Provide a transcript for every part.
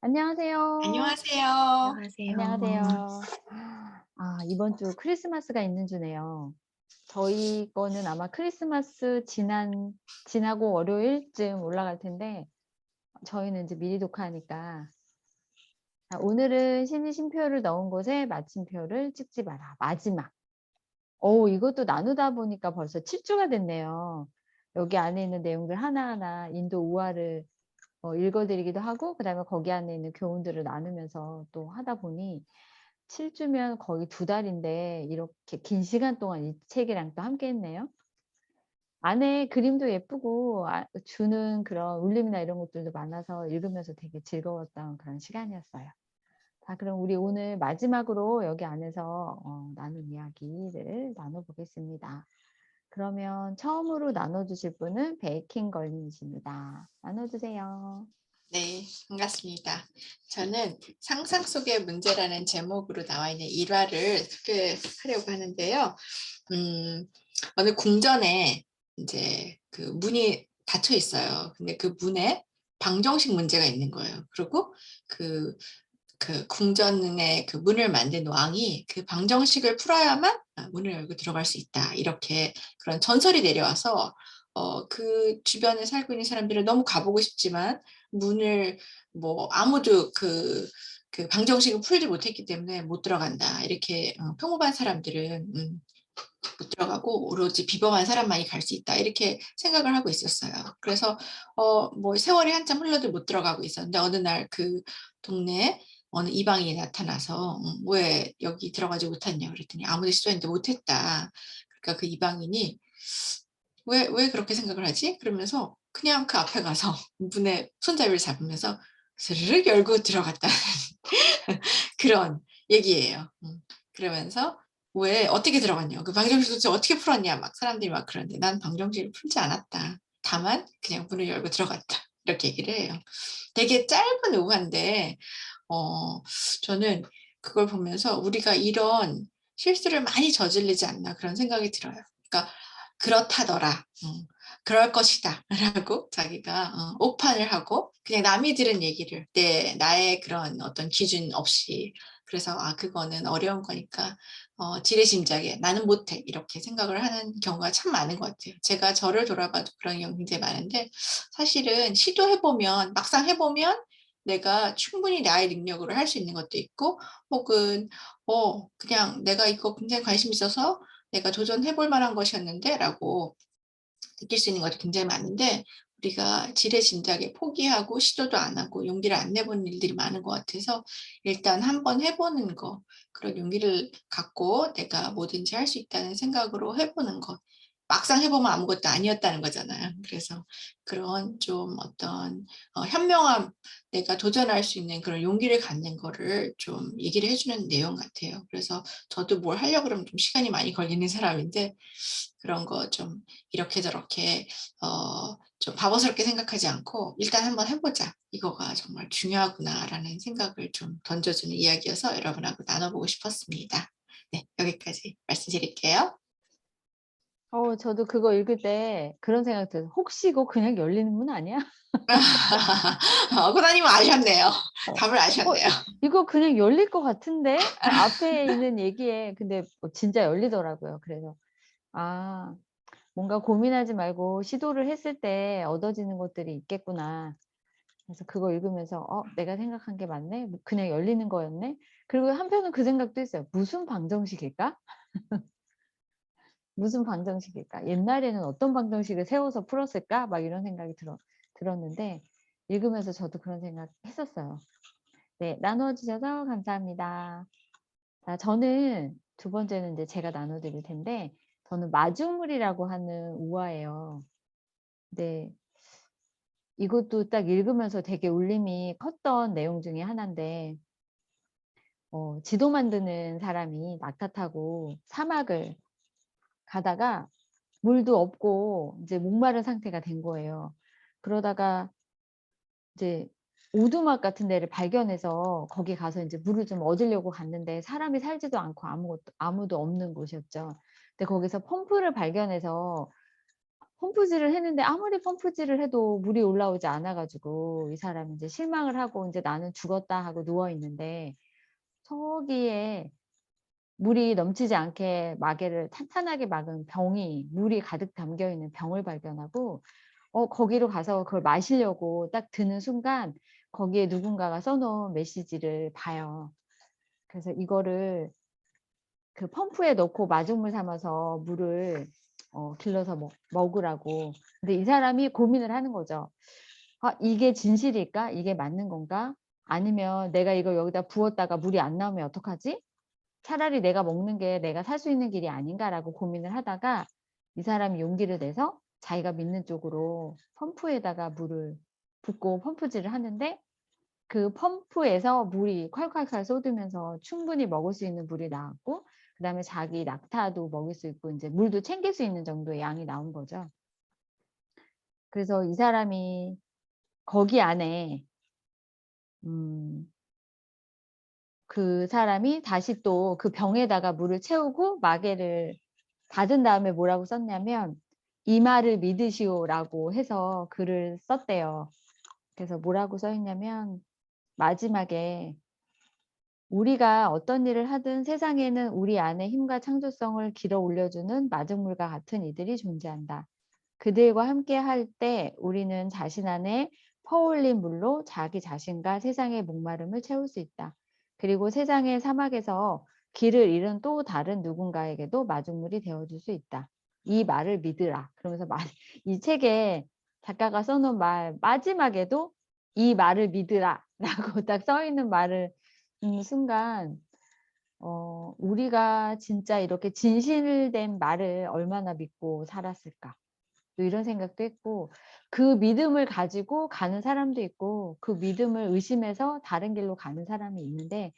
안녕하세요. 안녕하세요. 안녕하세요. 이번 주 크리스마스가 있는 주네요. 저희 거는 아마 크리스마스 지나고 월요일쯤 올라갈 텐데 저희는 이제 미리 녹화하니까 오늘은 신이 쉼표를 넣은 곳에 마침표를 찍지 마라. 마지막. 이것도 나누다 보니까 벌써 7주가 됐네요. 여기 안에 있는 내용들 하나하나 인도 우화를 읽어 드리기도 하고 그다음에 거기 안에 있는 교훈들을 나누면서 또 하다 보니 7주면 거의 2달인데 이렇게 긴 시간 동안 이 책이랑 또 함께 했네요. 안에 그림도 예쁘고 주는 그런 울림이나 이런 것들도 많아서 읽으면서 되게 즐거웠던 그런 시간이었어요. 자, 그럼 우리 오늘 마지막으로 여기 안에서 나눈 이야기를 나눠 보겠습니다. 그러면 처음으로 나눠 주실 분은 베이킹 걸님이십니다. 나눠 주세요. 네, 반갑습니다. 저는 상상 속의 문제라는 제목으로 나와 있는 일화를 소개하려고 하는데요. 어느 궁전에 이제 그 문이 닫혀 있어요. 근데 그 문에 방정식 문제가 있는 거예요. 그리고 그 궁전의 그 문을 만든 왕이 그 방정식을 풀어야만 문을 열고 들어갈 수 있다. 이렇게 그런 전설이 내려와서 그 주변에 살고 있는 사람들은 너무 가보고 싶지만 문을 뭐 아무도 그 방정식을 풀지 못했기 때문에 못 들어간다. 이렇게 평범한 사람들은 못 들어가고 오로지 비범한 사람만이 갈 수 있다. 이렇게 생각을 하고 있었어요. 그래서 뭐 세월이 한참 흘러도 못 들어가고 있었는데 어느 날 그 동네에 어느 이방인이 나타나서 "왜 여기 들어가지 못했냐?" 그랬더니 "아무도 시도했는데 못했다." 그러니까 그 이방인이 "왜 그렇게 생각을 하지?" 그러면서 그냥 그 앞에 가서 문에 손잡이를 잡으면서 스르륵 열고 들어갔다는 그런 얘기예요. 그러면서 "왜 어떻게 들어갔냐?고 그 방정식 도대체 어떻게 풀었냐?" 막 사람들이 막 그러는데 "난 방정식을 풀지 않았다. 다만 그냥 문을 열고 들어갔다." 이렇게 얘기를 해요. 되게 짧은 오화인데 어 저는 그걸 보면서 '우리가 이런 실수를 많이 저지르지 않나.' 그런 생각이 들어요. 그러니까 "그렇다더라. 그럴 것이다." 라고 자기가 오판을 하고 그냥 남이 들은 얘기를 나의 그런 어떤 기준 없이 그래서 '아 그거는 어려운 거니까 지레짐작에 나는 못해.' 이렇게 생각을 하는 경우가 참 많은 것 같아요. 제가 저를 돌아봐도 그런 경우 굉장히 많은데 사실은 시도해 보면 막상 해 보면 내가 충분히 나의 능력으로 할 수 있는 것도 있고 혹은 그냥 '내가 이거 굉장히 관심 있어서 내가 도전해 볼 만한 것이었는데.'라고 느낄 수 있는 것이 굉장히 많은데 우리가 지레짐작에 포기하고 시도도 안 하고 용기를 안 내보는 일들이 많은 것 같아서 일단 한번 해 보는 거 그런 용기를 갖고 내가 뭐든지 할 수 있다는 생각으로 해 보는 것. 막상 해 보면 아무것도 아니었다는 거잖아요. 그래서 그런 좀 어떤 현명함 내가 도전할 수 있는 그런 용기를 갖는 거를 좀 얘기를 해 주는 내용 같아요. 그래서 저도 뭘 하려고 그러면 좀 시간이 많이 걸리는 사람인데 그런 거 좀 이렇게 저렇게 좀 바보스럽게 생각하지 않고 '일단 한번 해 보자. 이거가 정말 중요하구나.'라는 생각을 좀 던져주는 이야기여서 여러분하고 나눠 보고 싶었습니다. 네. 여기까지 말씀드릴게요. 저도 그거 읽을 때 그런 생각 들어요. '혹시 이거 그냥 열리는 문 아니야?' 어고다님은 아셨네요. 어. 답을 '어 아셨네요. 이거 그냥 열릴 것 같은데?' 앞에 있는 얘기에 근데 진짜 열리더라고요. 그래서 '아 뭔가 고민하지 말고 시도를 했을 때 얻어지는 것들이 있겠구나.' 그래서 그거 읽으면서 '내가 생각한 게 맞네. 뭐 그냥 열리는 거였네.' 그리고 한편은 그 생각도 했어요. '무슨 방정식일까? 무슨 방정식일까? 옛날에는 어떤 방정식을 세워서 풀었을까?' 막 이런 생각이 들었는데 읽으면서 저도 그런 생각 했었어요. 네. 나누어 주셔서 감사합니다. 자, 저는 두 번째는 이제 제가 나눠 드릴 텐데 저는 마중물이라고 하는 우화예요. 네. 이것도 딱 읽으면서 되게 울림이 컸던 내용 중에 하나인데 지도 만드는 사람이 낙타 타고 사막을 가다가 물도 없고 이제 목마른 상태가 된 거예요. 그러다가 이제 오두막 같은 데를 발견해서 거기 가서 인제 물을 좀 얻으려고 갔는데 사람이 살지도 않고 아무도 없는 곳이었죠. 근데 거기서 펌프를 발견해서 펌프질을 했는데 아무리 펌프질을 해도 물이 올라오지 않아 가지고 이 사람이 이제 실망을 하고 인제 '나는 죽었다.' 하고 누워 있는데 저기에 물이 넘치지 않게 마개를 탄탄하게 막은 병이 물이 가득 담겨 있는 병을 발견하고 거기로 가서 그걸 마시려고 딱 드는 순간 거기에 누군가가 써 놓은 메시지를 봐요. 그래서 이거를 그 펌프에 넣고 마중물 삼아서 물을 길러서 먹으라고. 근데 이 사람이 고민을 하는 거죠. '아 이게 진실일까? 이게 맞는 건가? 아니면 내가 이걸 여기다 부었다가 물이 안 나오면 어떡하지? 차라리 내가 먹는 게 내가 살 수 있는 길이 아닌가?'라고 고민을 하다가 이 사람이 용기를 내서 자기가 믿는 쪽으로 펌프에다가 물을 붓고 펌프질을 하는데 그 펌프에서 물이 콸콸콸 쏟으면서 충분히 먹을 수 있는 물이 나왔고 그다음에 자기 낙타도 먹일 수 있고 인제 물도 챙길 수 있는 정도의 양이 나온 거죠. 그래서 이 사람이 거기 안에 음 그 사람이 다시 또 그 병에다가 물을 채우고 마개를 닫은 다음에 뭐라고 썼냐면 "이 말을 믿으시오."라고 해서 글을 썼대요. 그래서 뭐라고 써 있냐면 마지막에 "우리가 어떤 일을 하든 세상에는 우리 안의 힘과 창조성을 길어 올려주는 마중물과 같은 이들이 존재한다. 그들과 함께 할 때 우리는 자신 안에 퍼올린 물로 자기 자신과 세상의 목마름을 채울 수 있다. 그리고 세상의 사막에서 길을 잃은 또 다른 누군가에게도 마중물이 되어줄 수 있다. 이 말을 믿으라." 그러면서 이 책에 작가가 써놓은 말 마지막에도 "이 말을 믿으라."라고 딱 써 있는 말을 순간 우리가 진짜 이렇게 진실된 말을 얼마나 믿고 살았을까. 또 이런 생각도 했고 그 믿음을 가지고 가는 사람도 있고 그 믿음을 의심해서 다른 길로 가는 사람이 있는데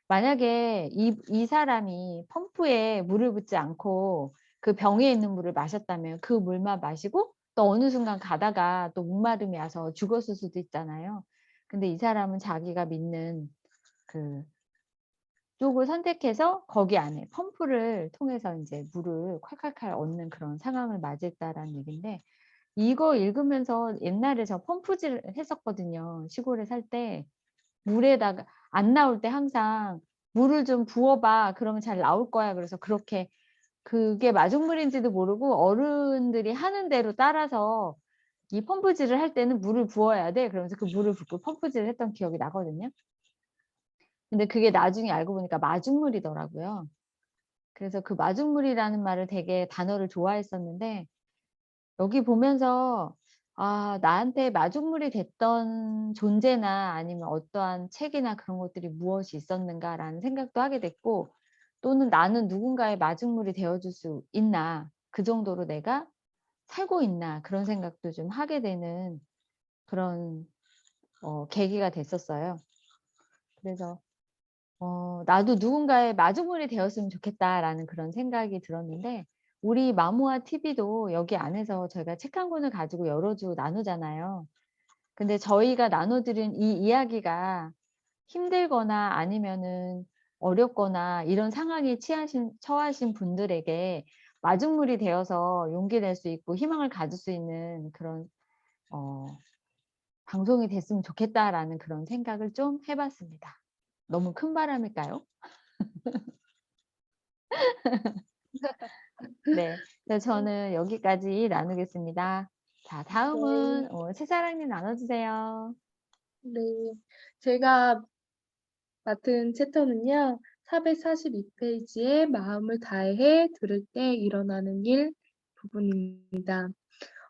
만약에 이 사람이 펌프에 물을 붓지 않고 그 병에 있는 물을 마셨다면 그 물만 마시고 또 어느 순간 가다가 또 목마름이 와서 죽었을 수도 있잖아요. 근데 이 사람은 자기가 믿는 그 쪽을 선택해서 거기 안에 펌프를 통해서 인제 물을 콸콸콸 얻는 그런 상황을 맞이했다라는 얘긴데 이거 읽으면서 옛날에 저 펌프질 했었거든요. 시골에 살 때 물에다가 안 나올 때 항상 "물을 좀 부어 봐. 그러면 잘 나올 거야." 그래서 그렇게 그게 마중물인지도 모르고 어른들이 하는 대로 따라서 이 펌프질을 할 때는 "물을 부어야 돼." 그러면서 그 물을 붓고 펌프질을 했던 기억이 나거든요. 근데 그게 나중에 알고 보니까 마중물이더라고요. 그래서 그 마중물이라는 말을 되게 단어를 좋아했었는데 여기 보면서 '아 나한테 마중물이 됐던 존재나 아니면 어떠한 책이나 그런 것들이 무엇이 있었는가.'라는 생각도 하게 됐고 또는 '나는 누군가의 마중물이 되어 줄 수 있나? 그 정도로 내가 살고 있나?' 그런 생각도 좀 하게 되는 그런 계기가 됐었어요. 그래서 '나도 누군가의 마중물이 되었으면 좋겠다.'라는 그런 생각이 들었는데 우리 마모아 TV도 여기 안에서 저희가 책 한 권을 가지고 여러 주 나누잖아요. 근데 저희가 나눠 드린 이 이야기가 힘들거나 아니면은 어렵거나 이런 상황에 처하신 분들에게 마중물이 되어서 용기 낼 수 있고 희망을 가질 수 있는 그런 어 '방송이 됐으면 좋겠다.'라는 그런 생각을 좀 해 봤습니다. 너무 큰 바람일까요? 네. 그래서 저는 여기까지 나누겠습니다. 자 네. 다음은 새사랑님 나눠 주세요. 네. 제가 맡은 챕터는요. 442 페이지에 마음을 다해 들을 때 일어나는 일 부분입니다.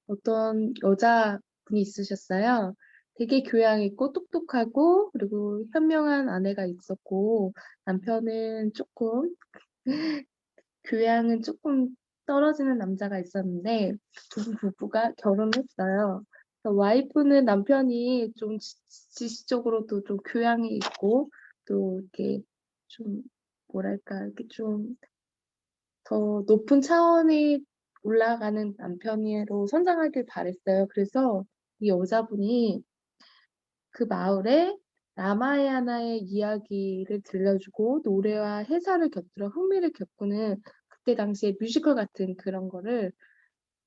어떤 여자분이 있으셨어요. 되게 교양 있고 똑똑하고 그리고 현명한 아내가 있었고 남편은 쪼끔 교양은 쪼끔 떨어지는 남자가 있었는데 두 부부가 결혼했어요. 그래서 와이프는 남편이 좀 지식적으로도 좀 교양이 있고 또 이렇게 좀 뭐랄까 이렇게 좀 더 높은 차원에 올라가는 남편으로 성장하길 바랬어요. 그래서 이 여자분이 그 마을에 라마야나의 이야기를 들려주고 노래와 해설을 곁들여 흥미를 겪는 그때 당시에 뮤지컬 같은 그런 거를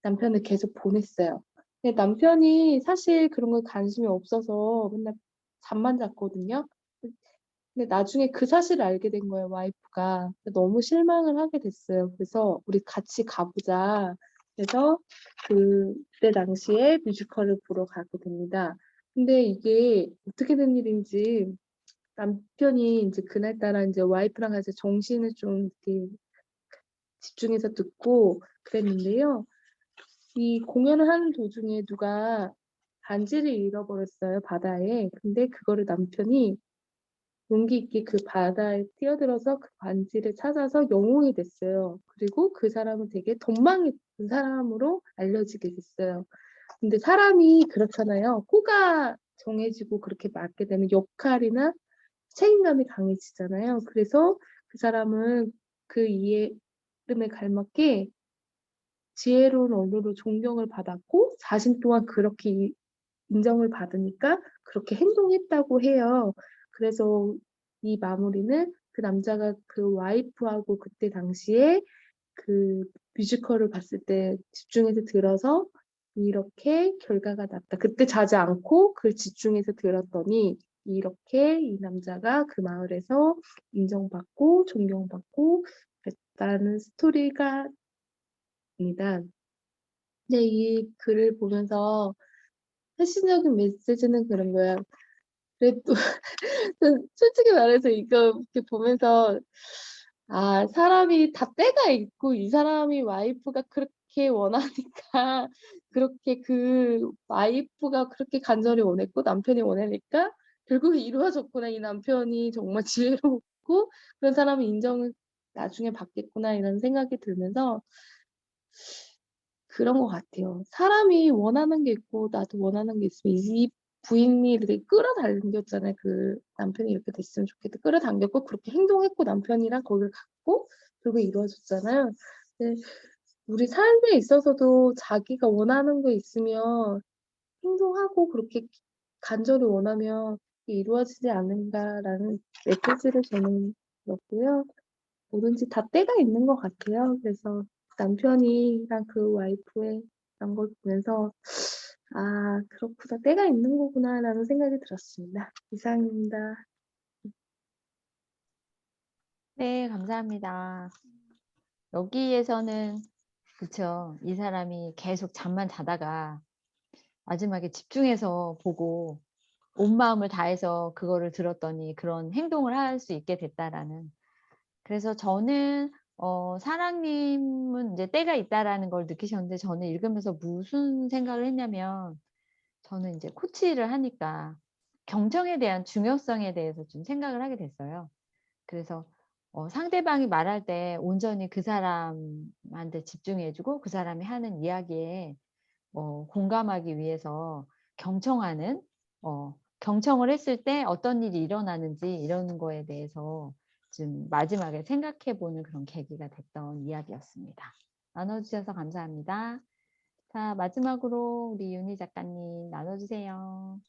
남편을 계속 보냈어요. 근데 남편이 사실 그런 거에 관심이 없어서 맨날 잠만 잤거든요. 근데 나중에 그 사실을 알게 된 거예요, 와이프가. 너무 실망을 하게 됐어요. 그래서 "우리 같이 가 보자." 그래서 그때 당시에 뮤지컬을 보러 가게 됩니다. 근데 이게 어떻게 된 일인지 남편이 인제 그날따라 인제 와이프랑 같이 정신을 좀 이렇게 집중해서 듣고 그랬는데요. 이 공연을 하는 도중에 누가 반지를 잃어버렸어요, 바다에. 근데 그거를 남편이 용기 있게 그 바다에 뛰어들어서 그 반지를 찾아서 영웅이 됐어요. 그리고 그 사람은 되게 돈망이 있는 사람으로 알려지게 됐어요. 근데 사람이 그렇잖아요. 호가 정해지고 그렇게 맡게 되면 역할이나 책임감이 강해지잖아요. 그래서 그 사람은 그 이름에 걸맞게 지혜로운 언어로 존경을 받았고 자신 또한 그렇게 인정을 받으니까 그렇게 행동했다고 해요. 그래서 이 마무리는 그 남자가 그 와이프하고 그때 당시에 그 뮤지컬을 봤을 때 집중해서 들어서 이렇게 결과가 났다. 그때 자지 않고 그걸 집중해서 들었더니 이렇게 이 남자가 그 마을에서 인정받고 존경받고 그랬다는 스토리가 입니다. 근데 이 글을 보면서 핵심적인 메시지는 그런 거예요. 그래도 솔직히 말해서 이거 이렇게 보면서 아 사람이 다 때가 있고 이 사람이 와이프가 그렇게 원하니까 그렇게 그 와이프가 그렇게 간절히 원했고 남편이 원하니까 결국에 이루어졌구나. 이 남편이 정말 지혜롭고 그런 사람의 인정을 나중에 받겠구나 이런 생각이 들면서 그런 것 같아요. 사람이 원하는 게 있고 나도 원하는 게 있으면 이 부인이 이렇게 끌어당겼잖아요. 그 남편이 이렇게 됐으면 좋겠다. 끌어당겼고 그렇게 행동했고 남편이랑 거기를 갔고 결국에 이루어졌잖아요. 근데 우리 삶에 있어서도 자기가 원하는 게 있으면 행동하고 그렇게 간절히 원하면 이게 이루어지지 않는가라는 메시지를 저는 얻고요. 뭐든지 다 때가 있는 것 같아요. 그래서 남편이랑 그 와이프의 그런 걸 보면서 '아 그렇구나. 때가 있는 거구나.'라는 생각이 들었습니다. 이상입니다. 네, 감사합니다. 여기에서는 그쵸. 이 사람이 계속 잠만 자다가 마지막에 집중해서 보고 온 마음을 다해서 그거를 들었더니 그런 행동을 할 수 있게 됐다라는. 그래서 저는 사랑님은 이제 때가 있다라는 걸 느끼셨는데 저는 읽으면서 무슨 생각을 했냐면 저는 이제 코치를 하니까 경청에 대한 중요성에 대해서 좀 생각을 하게 됐어요. 그래서 상대방이 말할 때 온전히 그 사람한테 집중해 주고 그 사람이 하는 이야기에 공감하기 위해서 경청하는 경청을 했을 때 어떤 일이 일어나는지 이런 거에 대해서 좀 마지막에 생각해 보는 그런 계기가 됐던 이야기였습니다. 나눠 주셔서 감사합니다. 자, 마지막으로 우리 윤희 작가님 나눠 주세요.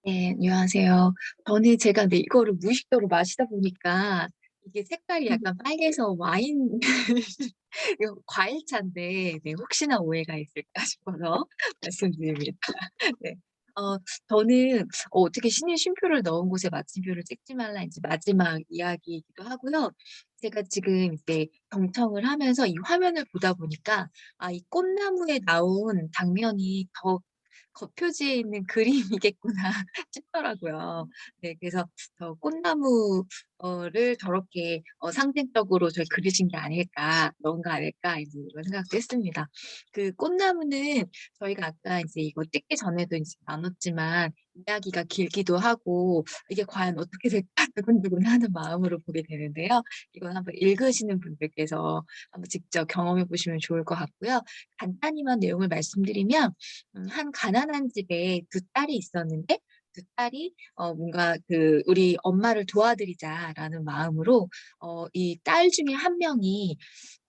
네, 안녕하세요. 저는 제가 네, 이거를 무의식적으로 마시다 보니까 이게 색깔이 약간 빨개서 와인 이거 과일차인데 네, 혹시나 오해가 있을까 싶어서 말씀드립니다. 네. 어 저는 어떻게 신의 쉼표를 넣은 곳에 마침표를 찍지 말라 인제 마지막 이야기이기도 하고요. 제가 지금 이제 경청을 하면서 이 화면을 보다 보니까 아 이 꽃나무에 나온 장면이 더 겉표지에 있는 그림이겠구나 싶더라고요. 네, 그래서 꽃나무 를 저렇게 상징적으로 그리신 게 아닐까, 뭔가 아닐까 이제 이런 생각도 했습니다. 그 꽃나무는 저희가 아까 이제 이거 찍기 전에도 이제 나눴지만 이야기가 길기도 하고 이게 과연 어떻게 될까 두근두근하는 마음으로 보게 되는데요. 이건 한번 읽으시는 분들께서 한번 직접 경험해 보시면 좋을 것 같고요. 간단히만 내용을 말씀드리면 한 가난한 집에 두 딸이 있었는데 두 딸이 뭔가 "우리 엄마를 도와드리자."라는 마음으로 이 딸 중에 한 명이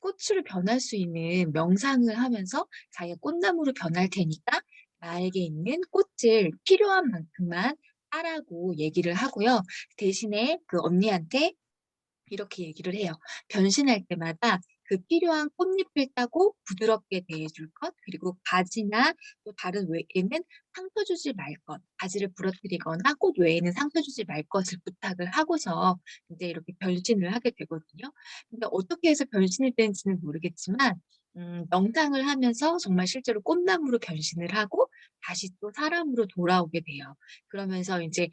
꽃으로 변할 수 있는 명상을 하면서 자기가 꽃나무로 변할 테니까 나에게 있는 꽃을 필요한 만큼만 따라고 얘기를 하고요. 대신에 그 언니한테 이렇게 얘기를 해요. "변신할 때마다 그 필요한 꽃잎을 따고 부드럽게 대해줄 것, 그리고 가지나 또 다른 외에는 상처 주지 말 것, 가지를 부러뜨리거나 꽃 외에는 상처 주지 말 것을 부탁을 하고서 이제 이렇게 변신을 하게 되거든요. 근데 어떻게 해서 변신이 되는지는 모르겠지만 명상을 하면서 정말 실제로 꽃나무로 변신을 하고 다시 또 사람으로 돌아오게 돼요. 그러면서 이제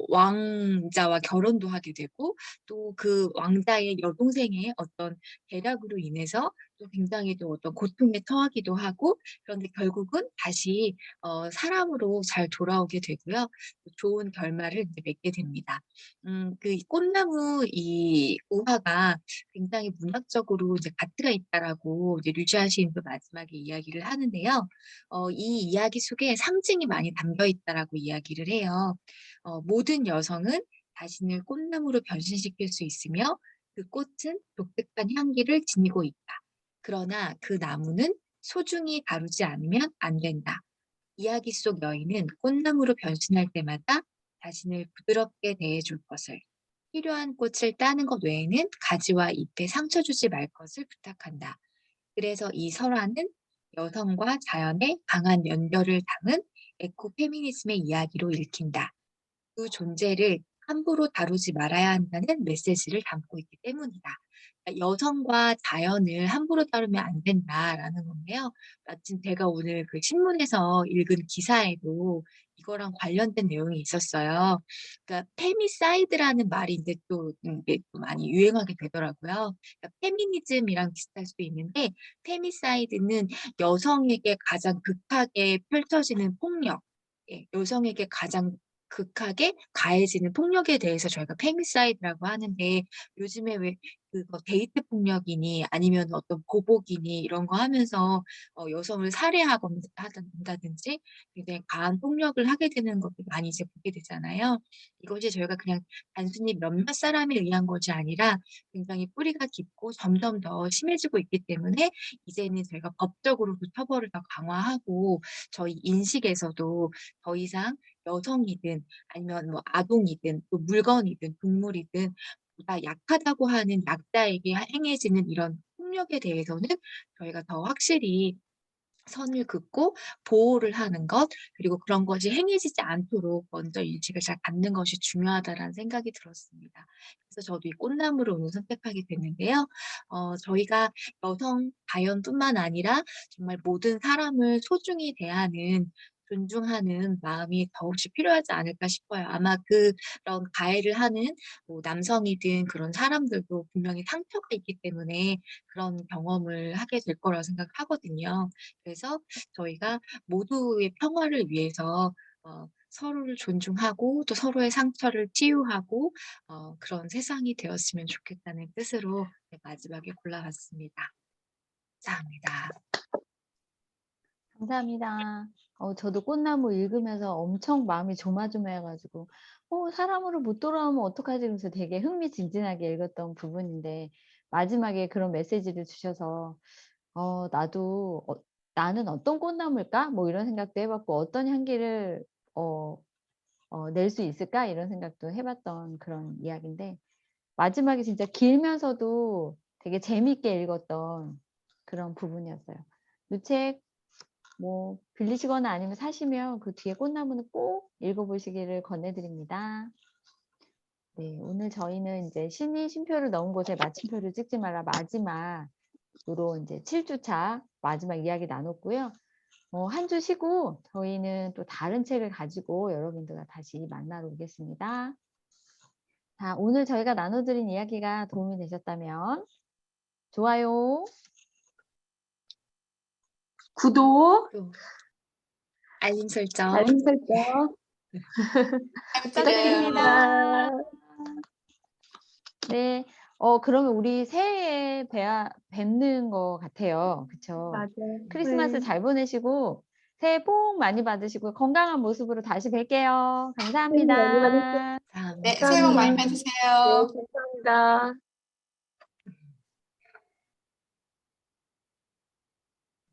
왕자와 결혼도 하게 되고 또 그 왕자의 여동생의 어떤 계략으로 인해서 또 굉장히 또 어떤 고통에 처하기도 하고 그런데 결국은 다시 사람으로 잘 돌아오게 되고요. 또 좋은 결말을 이제 맺게 됩니다. 그 꽃나무 이 우화가 굉장히 문학적으로 이제 가치가 있다라고 이제 류시안 시인도 마지막에 이야기를 하는데요. 이 이야기 속에 상징이 많이 담겨 있다라고 이야기를 해요. 모든 여성은 자신을 꽃나무로 변신시킬 수 있으며 그 꽃은 독특한 향기를 지니고 있다. 그러나 그 나무는 소중히 다루지 않으면 안 된다. 이야기 속 여인은 꽃나무로 변신할 때마다 자신을 부드럽게 대해줄 것을, 필요한 꽃을 따는 것 외에는 가지와 잎에 상처 주지 말 것을 부탁한다. 그래서 이 설화는 여성과 자연의 강한 연결을 담은 에코페미니즘의 이야기로 읽힌다. 그 존재를 함부로 다루지 말아야 한다는 메시지를 담고 있기 때문이다. 그러니까 여성과 자연을 함부로 다루면 안 된다라는 건데요. 마침 제가 오늘 그 신문에서 읽은 기사에도 이거랑 관련된 내용이 있었어요. 그러니까 페미사이드라는 말이 이제 또 이게 또 많이 유행하게 되더라고요. 그러니까 페미니즘이랑 비슷할 수도 있는데 페미사이드는 여성에게 가장 극하게 펼쳐지는 폭력, 예, 여성에게 가장 극하게 가해지는 폭력에 대해서 저희가 페미사이드라고 하는데 요즘에 왜 그거 데이트 폭력이니 아니면 어떤 보복이니 이런 거 하면서 여성을 살해하거나 한다든지 굉장히 과한 폭력을 하게 되는 것도 많이 이제 보게 되잖아요. 이것이 저희가 그냥 단순히 몇몇 사람에 의한 것이 아니라 굉장히 뿌리가 깊고 점점 더 심해지고 있기 때문에 이제는 저희가 법적으로도 처벌을 더 강화하고 저희 인식에서도 더 이상 여성이든 아니면 뭐 아동이든 또 물건이든 동물이든 보다 약하다고 하는 약자에게 행해지는 이런 폭력에 대해서는 저희가 더 확실히 선을 긋고 보호를 하는 것, 그리고 그런 것이 행해지지 않도록 먼저 인식을 잘 갖는 것이 중요하다라는 생각이 들었습니다. 그래서 저도 이 꽃나무를 오늘 선택하게 됐는데요. 저희가 여성, 자연뿐만 아니라 정말 모든 사람을 소중히 대하는 존중하는 마음이 더없이 필요하지 않을까 싶어요. 아마 그런 가해를 하는 뭐 남성이든 그런 사람들도 분명히 상처가 있기 때문에 그런 경험을 하게 될 거라고 생각하거든요. 그래서 저희가 모두의 평화를 위해서 서로를 존중하고 또 서로의 상처를 치유하고 그런 세상이 되었으면 좋겠다는 뜻으로 네, 마지막에 골라봤습니다. 감사합니다. 감사합니다. 저도 꽃나무 읽으면서 엄청 마음이 조마조마해가지고 사람으로 못 돌아오면 어떡하지? 그래서 되게 흥미진진하게 읽었던 부분인데 마지막에 그런 메시지를 주셔서 나도 나는 어떤 꽃나무일까? 뭐 이런 생각도 해봤고 어떤 향기를 낼 수 있을까? 이런 생각도 해봤던 그런 이야기인데 마지막에 진짜 길면서도 되게 재밌게 읽었던 그런 부분이었어요. 이 책 뭐 빌리시거나 아니면 사시면 그 뒤에 꽃나무는 꼭 읽어보시기를 권해드립니다. 네, 오늘 저희는 이제 신이 쉼표를 넣은 곳에 마침표를 찍지 마라 마지막으로 이제 7주차 마지막 이야기 나눴고요. 한 주 쉬고 저희는 또 다른 책을 가지고 여러분들과 다시 만나러 오겠습니다. 자, 오늘 저희가 나눠드린 이야기가 도움이 되셨다면 좋아요, 구독, 또 알림 설정. 알림 설정 부탁드려요. 부탁드립니다. 네, 그러면 우리 새해에 뵙는 것 같아요. 그쵸? 맞아요. 크리스마스 네. 잘 보내시고 새해 복 많이 받으시고 건강한 모습으로 다시 뵐게요. 많이 받으세요. 감사합니다. 네, 감사합니다. 새해 복 많이 감사합니다. 네, 받으세요. 감사합니다.